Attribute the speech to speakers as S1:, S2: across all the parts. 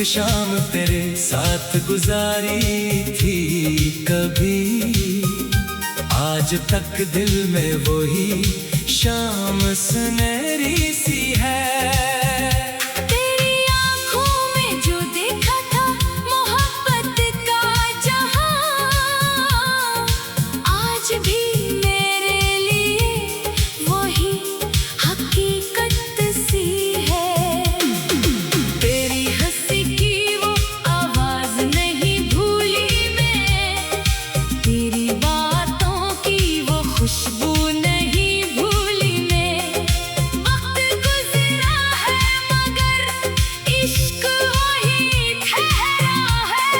S1: शाम तेरे साथ गुजारी थी कभी, आज तक दिल में वही शाम सुनहरी सी है।
S2: तेरी आंखों में जो देखा था मोहब्बत का जहां, आज भी मेरे लिए वही हकीकत सी है। तेरी हंसी की वो आवाज नहीं भूली मैं, तेरी बातों की वो खुशबू नहीं भूली मैं। वक्त गुजरा है मगर इश्क वही ठहरा है।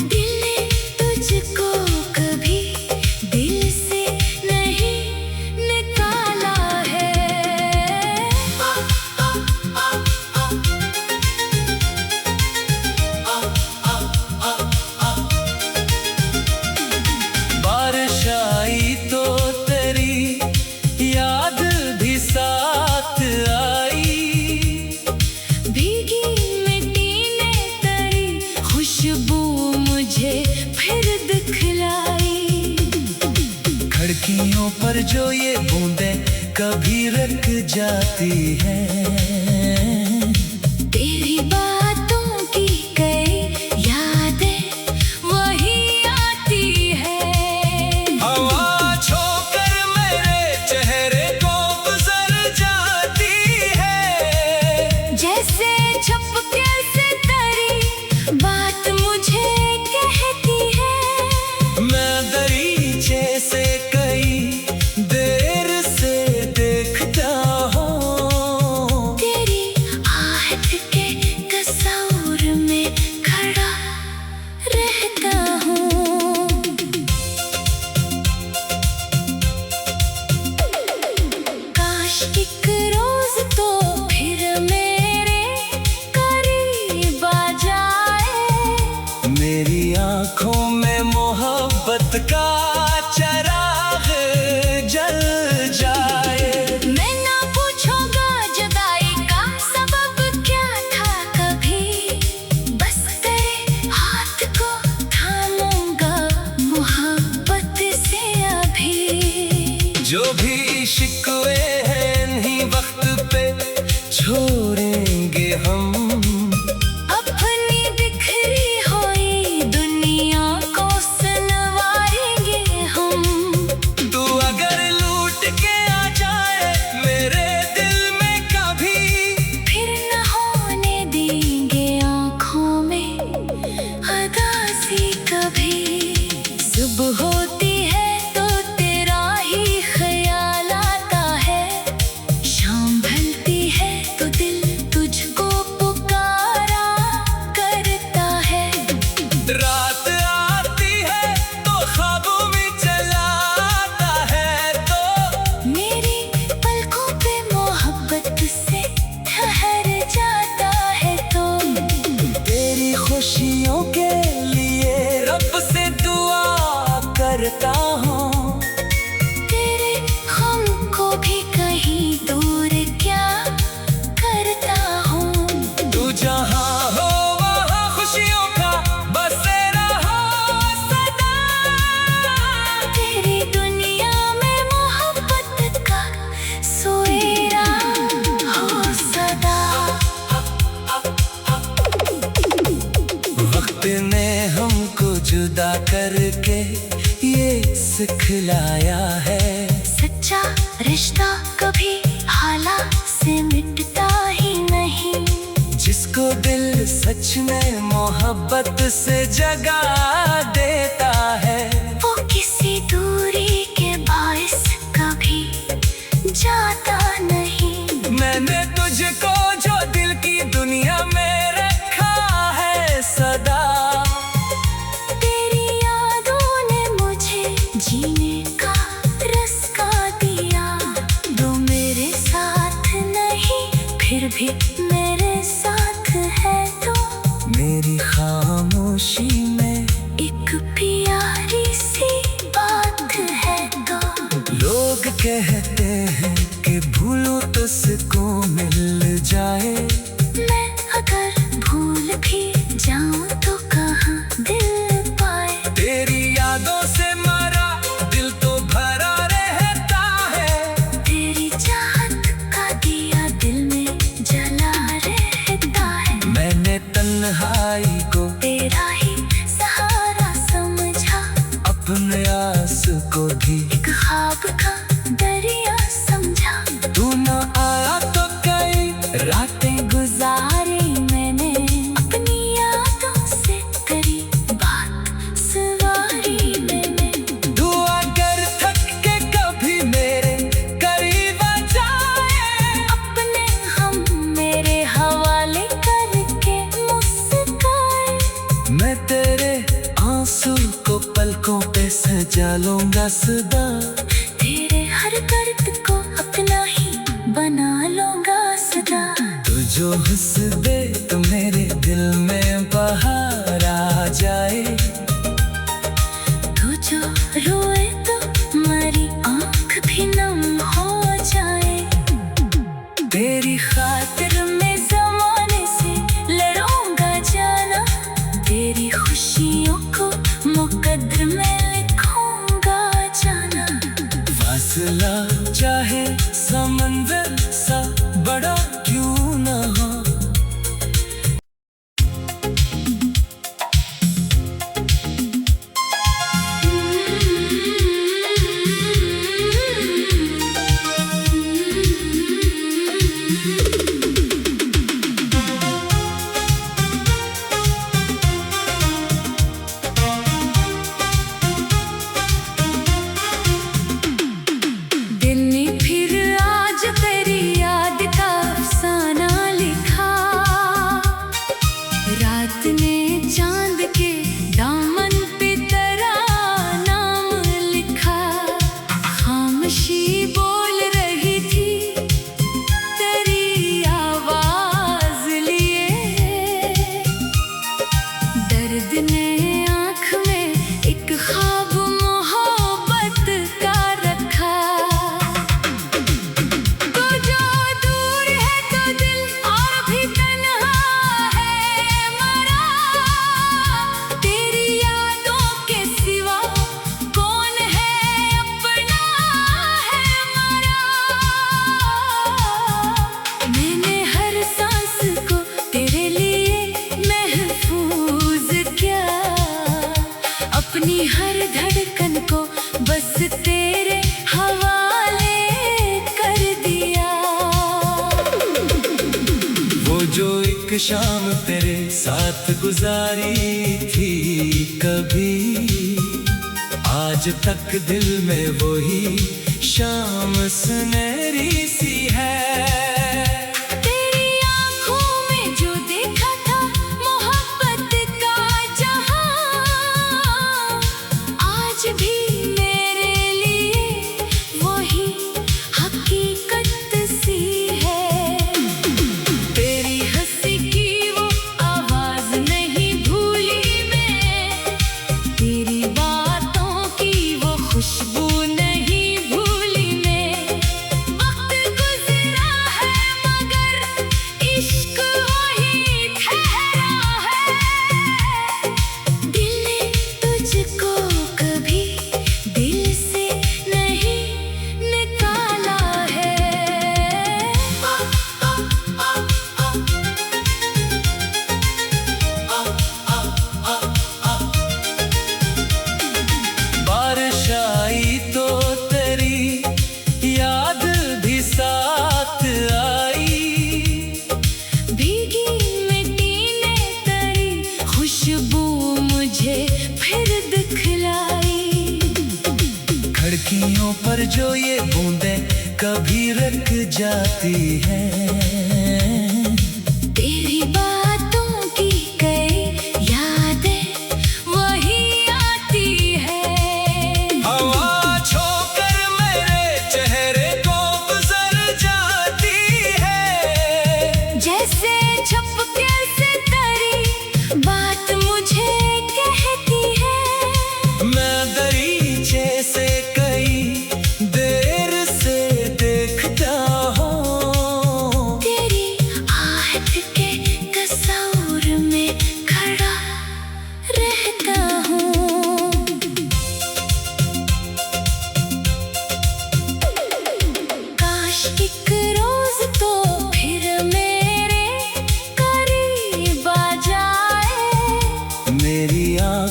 S2: दिल ने तुझको कभी दिल से नहीं निकाला है।
S1: बारिश आई तो तेरी याद भी साथ आई,
S2: भीगी मिट्टी ने तेरी खुशबू मुझे फिर दिखलाई।
S1: खिड़कियों पर जो ये बूंदें कभी रुक जाती हैं,
S2: तेरी बातों की कई यादें वही आती है।
S1: हवा छोकर मेरे चेहरे को गुजर जाती है।
S2: जैसे झपके से तेरी बात मुझे कहती है।
S1: मैं दरीचे से कई देर से देखता हूँ,
S2: तेरी आहट के तस्वीर में खड़ा रहता हूँ। काश एक रोज तो फिर मेरे करीब आ जाए।
S1: मेरी आंखों में मोहब्बत का चराग जल जाए।
S2: मैं ना पूछूंगा जुदाई का सबब क्या था कभी, बस तेरे हाथ को थामूंगा मोहब्बत से अभी।
S1: जो भी शिकवे हैं इन्हीं वक्त पे छोड़ेंगे हम,
S2: अपनी बिखरी हुई दुनिया को संवारेंगे हम।
S1: तू अगर लूट के आ जाए मेरे दिल में कभी,
S2: फिर न होने देंगे आँखों में उदासी कभी। सुबह होती है तो तेरा ही ख्याल आता है, शाम ढलती है तो दिल तुझको पुकारा करता है।
S1: रात आती है तो ख्वाबों में चला आता है, तो
S2: मेरी पलकों पे मोहब्बत से ठहर जाता है। तो
S1: तेरी खुशियों के लिए रब से दुआ करता हूँ,
S2: तेरे गम को भी कहीं दूर क्या करता हूँ।
S1: तू जहाँ हो वहाँ खुशियों का बसेरा हो सदा।
S2: तेरी दुनिया में मोहब्बत का सोएरा हो सदा।
S1: वक्त ने हमको जुदा करके ये सिखलाया है,
S2: सच्चा रिश्ता कभी हालात से मिटता ही नहीं।
S1: जिसको दिल सच में मोहब्बत से जगा देता है,
S2: वो किसी दूरी के बाइस कभी जाता नहीं।
S1: मैंने तुझको जो दिल की दुनिया में रखा है सदा।
S2: तेरी यादों ने मुझे जीने का रास्ता दिया। दो मेरे साथ नहीं फिर भी मेरे साथ है तो,
S1: मेरी खामोशी में
S2: एक प्यारी
S1: तन्हाई को
S2: तेरा ही सहारा समझा,
S1: अपने आस को भी
S2: एक ख्वाब का दरिया समझा।
S1: तू न आया तो कई रातें
S2: गुजारी मैंने, अपनी यादों से करी बात सवारी मैंने।
S1: दुआ कर थक के कभी मेरे करीब आ जाए,
S2: अपने हम मेरे हवाले करके मुस्काए।
S1: मैं तेरे आंसू को पलकों पे सजा लूंगा सदा,
S2: तेरे हर दर्द को अपना ही बना लूंगा सदा।
S1: तू जो हंस दे तो मेरे दिल में बहार आ जाए,
S2: तू जो रोए तो मेरी आँख भी नम हो जाए।
S1: तेरी
S2: खातिर में ज़माने से लड़ूंगा जाना, तेरी खुशियों को मुकद्दर में लिखूंगा जाना।
S1: फासला चाहे समंदर सा बड़ा क्यों ना हो,
S2: दिल ने फिर आज तेरी याद का अफसाना लिखा। रात ने चांद के दामन पे तेरा नाम लिखा। खामोशी बोल रही थी तेरी आवाज लिए, दर्द ने आँख में एक ख्वाब मोहब्बत का रखा। तू जो दूर है तो दिल और भी तन्हा है मरा, तेरी यादों के सिवा कौन है अपना है मरा। मैंने हर सांस को तेरे लिए महफूज किया, अपनी हर धड़कन को बस तेरे हवाले कर दिया।
S1: वो जो एक शाम तेरे साथ गुजारी थी कभी, आज तक दिल में वही शाम सुनहरी सी है।
S2: तेरी आँखों में जो देखा था मोहब्बत का जहां, आज भी मेरे लिए वही हकीकत सी है। तेरी हंसी की वो आवाज नहीं भूली मैं, तेरी बातों की वो खुशबू नहीं भूली मैं। वक्त गुजरा है मगर इश्क वही ठहरा है। दिल ने तुझको कभी दिल से नहीं निकाला है।
S1: बारिश आई तो तेरी याद भी साथ आई,
S2: भीगी मिट्टी ने तेरी खुशबू मुझे फिर दिखलाई।
S1: खिड़कियों पर जो ये बूंदें कभी रुक जाती हैं,
S2: तेरी बातों की कई यादें वही आती है।
S1: हवा छोकर मेरे चेहरे को गुजर जाती है,
S2: जैसे झपके से तेरी बात मुझे कहती है।
S1: मैं दरीचे से कई देर से देखता हूँ,
S2: तेरी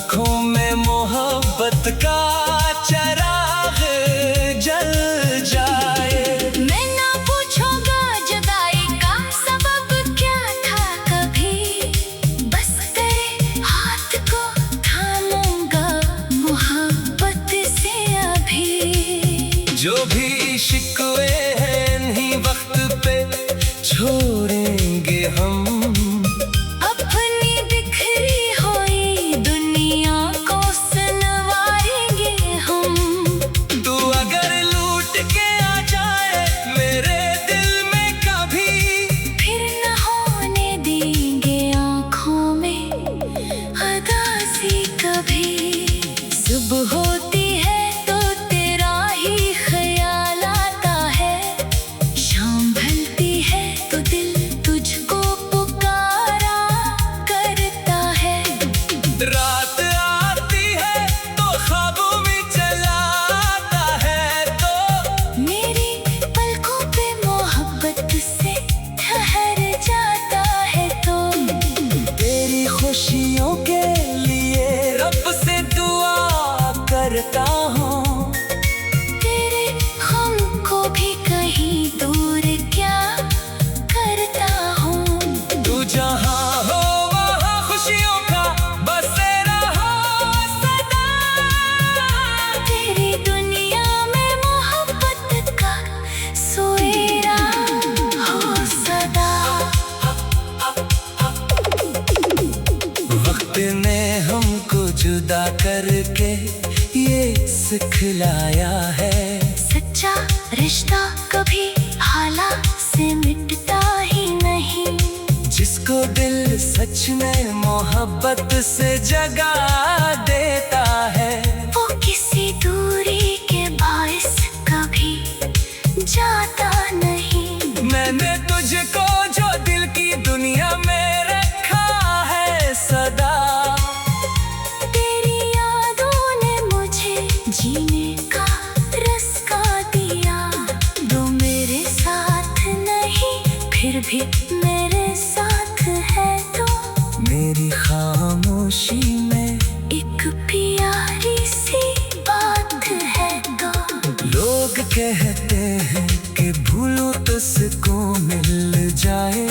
S1: आँखों में मोहब्बत का चिराग जल जाए।
S2: मैं ना पूछूंगा जुदाई का सबब क्या था कभी, बस तेरे हाथ को थामूंगा मोहब्बत से अभी।
S1: जो भी शिकवे हैं इन्हीं वक्त पे छोड़ेंगे हम,
S2: अपनी बिखरी हुई दुनिया को संवारेंगे हम।
S1: तू अगर लूट के आ जाए मेरे दिल में कभी,
S2: फिर न होने देंगे आँखों में उदासी कभी। सुबह होती है तो तेरा ही ख्याल आता है, शाम ढलती है तो दिल तुझको पुकारा करता है।
S1: रात आती है तो ख्वाबों में चला आता है, तो
S2: मेरी पलकों पे मोहब्बत से ठहर जाता है तो।
S1: तेरी खुशियों के लिए रब से दुआ करता हूँ,
S2: तेरे गम को भी कहीं दूर क्या करता हूँ।
S1: तू जहाँ हो वहाँ खुशियों का बसेरा हो सदा।
S2: तेरी दुनिया में मोहब्बत का सोएरा हो सदा।
S1: वक्त ने हमको जुदा करके ये सिखलाया है,
S2: सच्चा रिश्ता कभी हालात से मिटता ही नहीं।
S1: जिसको दिल सच में मोहब्बत से जगा देता है,
S2: वो किसी दूरी के बाइस कभी जाता नहीं।
S1: मैंने तुझको जो दिल की दुनिया में रखा है सदा।
S2: तेरी यादों ने मुझे जीने का रास्ता दिया। वो मेरे साथ नहीं फिर भी मेरे साथ है तो।
S1: मेरी खामोशी में
S2: एक प्यारी सी बात है तो।
S1: लोग कहते हैं कि भूलो तो सुकून मिल जाए,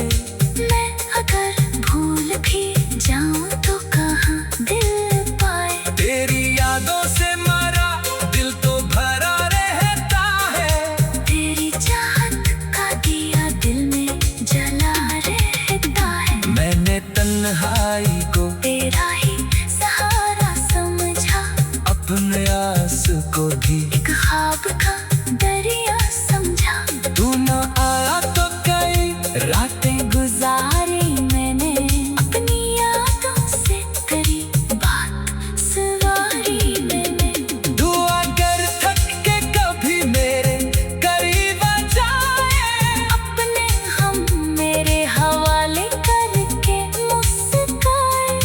S2: मैं अगर भूल भी जाऊं तो कहाँ दिल पाए।
S1: तेरी यादों से मरा दिल तो भरा रहता है,
S2: तेरी चाहत का दिया दिल में जला रहता है।
S1: मैंने तन्हाई को
S2: तेरा ही सहारा समझा,
S1: अपने आस को भी
S2: एक ख्वाब का दरिया समझा।
S1: तू न आया तो कई
S2: रातें गुजारी मैंने, अपनी यादों से करी बात सवारी मैंने।
S1: दुआ कर थक के कभी मेरे करीब आ जाए,
S2: अपने हम मेरे हवाले करके मुस्काए।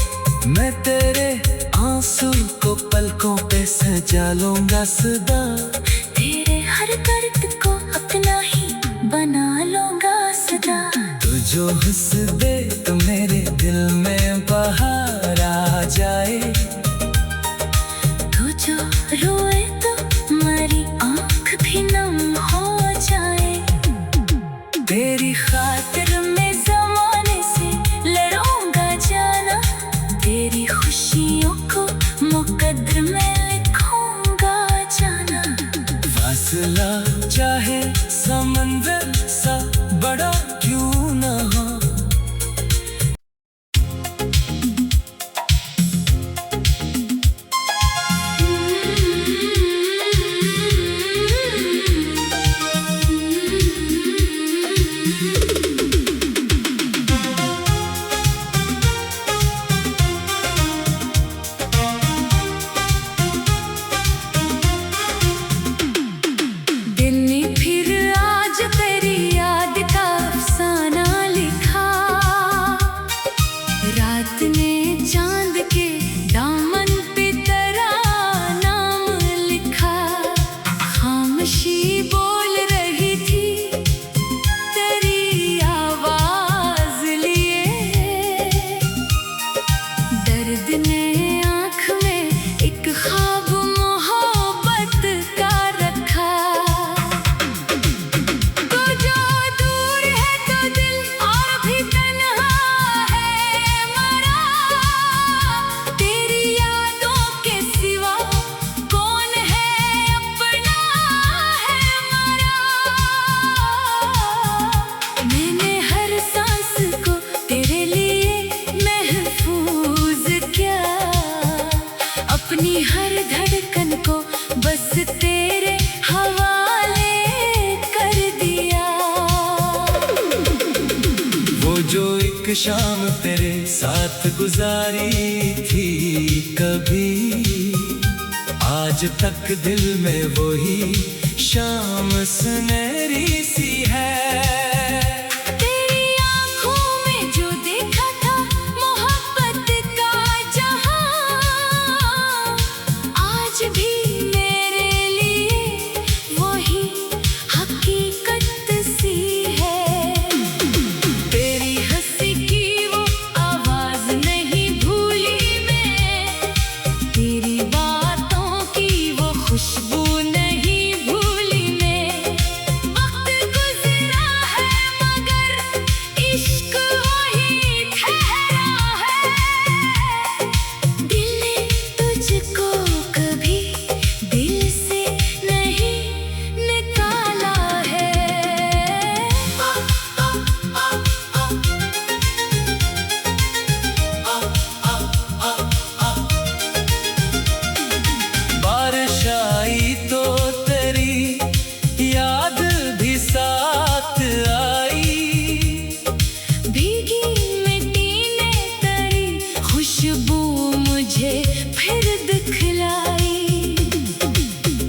S1: मैं तेरे आंसू को पलकों पे सजा लूंगा सदा।
S2: तेरे हर दर्द को अपना ही बना लूंगा सदा।
S1: तू जो हंस दे तो मेरे दिल में बहार आ जाए,
S2: तू जो रोए तो मेरी आँख भी नम हो जाए। तेरी खातिर में ज़माने से लड़ूंगा जाना, तेरी खुशियों को मुकद्दर में लिखूंगा जाना।
S1: फासला चाहे समंदर सा बड़ा क्यों ना हो,
S2: दिल ने फिर आज तेरी याद का अफसाना लिखा। रात ने चांद के दामन पे तेरा नाम लिखा। खामोशी बोल रही थी तेरी आवाज लिए। दर्द ने आँख में
S1: शाम तेरे साथ गुजारी थी कभी, आज तक दिल में वही शाम सुनहरी सी है।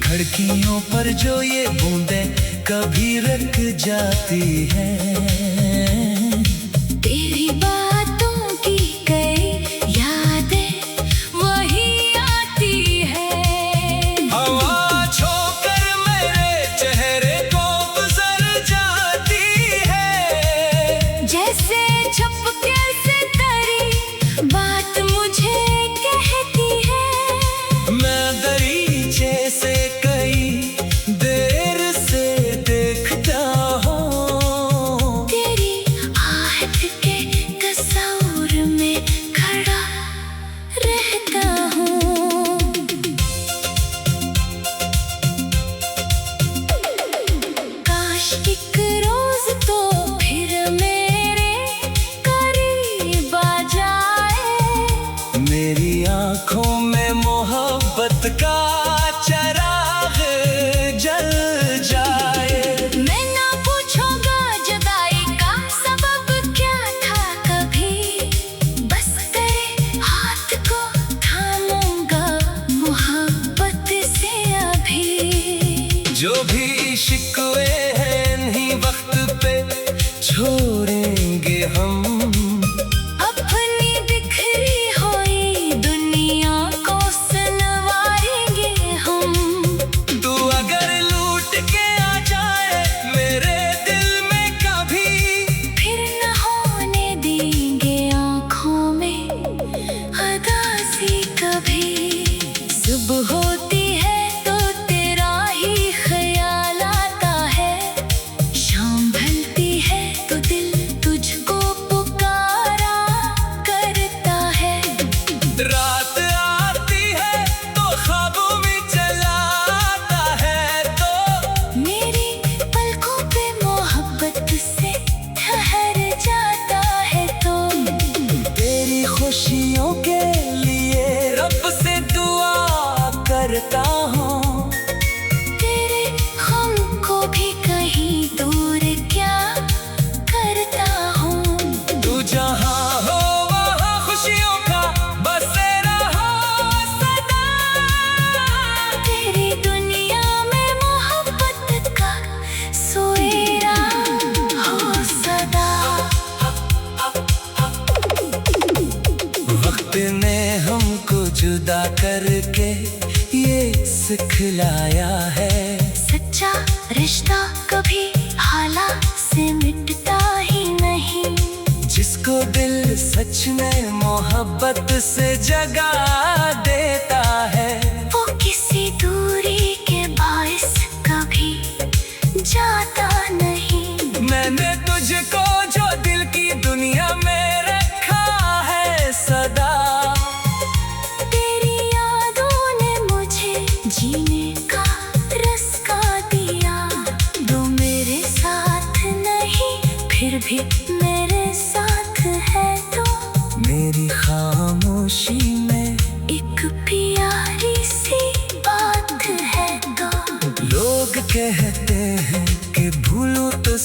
S1: खिड़कियों पर जो ये बूंदें कभी रुक जाती हैं,
S2: तेरी बातों की कई यादें वही आती है।
S1: हवा छोकर मेरे चेहरे को गुजर जाती है,
S2: जैसे झपके से तेरी बात मुझे कहती है।
S1: मैं दरीचे से आँखों में मोहब्बत का चराग जल जाए।
S2: मैं ना पूछूंगा जुदाई का सबब क्या था कभी, बस तेरे हाथ को थामूंगा मोहब्बत से अभी।
S1: जो भी शिकवे हैं इन्हीं वक्त पे छोड़ेंगे हम,
S2: होती है तो तेरा ही ख्याल आता है, शाम ढलती है तो दिल तुझको पुकारा करता है।
S1: रात आती है तो ख्वाबों में चला आता है, तो
S2: मेरी पलकों पे मोहब्बत से ठहर जाता है। तो
S1: तेरी खुशियों के लिए रब से दुआ करता हूँ,
S2: तेरे गम को भी कहीं दूर क्या करता हूँ।
S1: तू जहाँ हो वहाँ खुशियों का बसेरा हो सदा,
S2: तेरी दुनिया में मोहब्बत का सोएरा हो सदा।
S1: वक्त ने हमको जुदा करके ये सिखलाया है,
S2: सच्चा रिश्ता कभी हालात से मिटता ही नहीं।
S1: जिसको दिल सच में मोहब्बत से जगा देता है,
S2: वो किसी दूरी के बाइस कभी जाता नहीं।
S1: मैंने तुझको जो दिल की दुनिया में रखा है सदा,
S2: जीने का रस्का दिया। दो मेरे साथ नहीं फिर भी मेरे साथ है, तो
S1: मेरी खामोशी में
S2: एक प्यारी सी बात है। तो
S1: लोग कहते हैं कि भूलूं तो